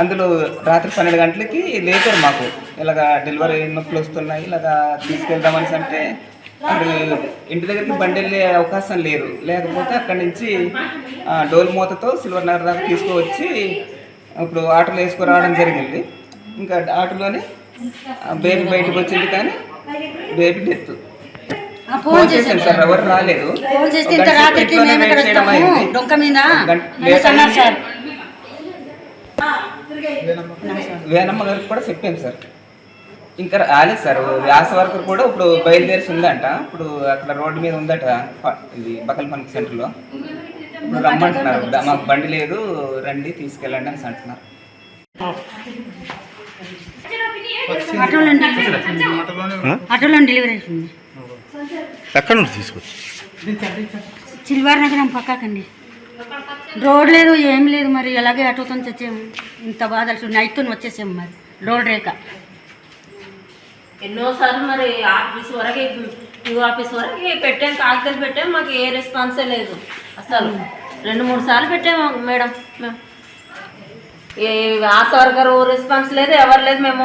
అందులో రాత్రి 12 గంటలకి లేచారు మాకు, ఇలాగ డెలివరీ నొప్పులు వస్తున్నాయి, ఇలాగా తీసుకెళ్దామని అంటే అప్పుడు ఇంటి దగ్గరికి బండి వెళ్ళే అవకాశం లేదు. లేకపోతే అక్కడి నుంచి డోల్ మూతతో సిల్వర్ నగర్ దాకా తీసుకువచ్చి ఇప్పుడు ఆటోలో వేసుకురావడం జరిగింది. ఇంకా ఆటోలోనే బేబీ బయటకు వచ్చింది, కానీ బేబీ డెత్. ఫోన్ చేశాను సార్, ఎవరు రాలేదు. వేనమ్మ గారికి కూడా చెప్పాను సార్, ఇంకా రాలేదు సార్. వ్యాస వర్కర్ కూడా ఇప్పుడు బయలుదేరి ఉందంట, ఇప్పుడు అక్కడ రోడ్డు మీద ఉందట, ఇది బకల్పల్లి సెంటర్లో. ఇప్పుడు రమ్మంటున్నారు, మాకు బండి లేదు, రండి తీసుకెళ్ళండి అని అంటున్నారు. ఆటోలో డెలివరీ అవుతుంది. ఎక్కడ నుండి తీసుకొచ్చి? సిల్వర్ నగరం పక్కకండి. రోడ్ లేదు, ఏం లేదు. మరి అలాగే ఆటోతో వచ్చాము. ఇంత బాధలు నైట్తో వచ్చేసాము. మరి రోడ్ రేఖ ఎన్నోసార్లు మరి ఆఫీస్ వరకు యూ ఆఫీస్ వరకు పెట్టాం, కాగితాలు పెట్టాము, మాకు ఏ రెస్పాన్సే లేదు అసలు. 2-3 సార్లు పెట్టాము మేడం. మేము ఏ ఆశా వర్కర్ రెస్పాన్స్ లేదు, ఎవరు లేదు. మేము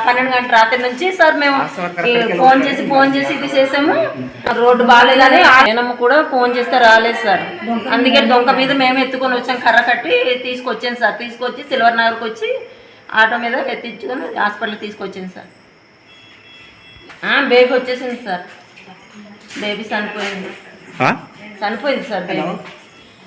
12 గంటల రాత్రి నుంచి సార్ మేము ఫోన్ చేసి ఇది చేసాము. రోడ్డు బాగాలేదని ఆయనమ్మ కూడా ఫోన్ చేస్తే రాలేదు సార్. అందుకే దొంగ మీద మేము ఎత్తుకొని వచ్చాం, కర్ర కట్టి తీసుకొచ్చాను సార్. తీసుకొచ్చి సిల్వర్ నగర్కి వచ్చి ఆటో మీద ఎత్తించుకొని హాస్పిటల్కి తీసుకొచ్చాను సార్. బేబీ వచ్చేసింది సార్, బేబీ చనిపోయింది సార్ బేబీ.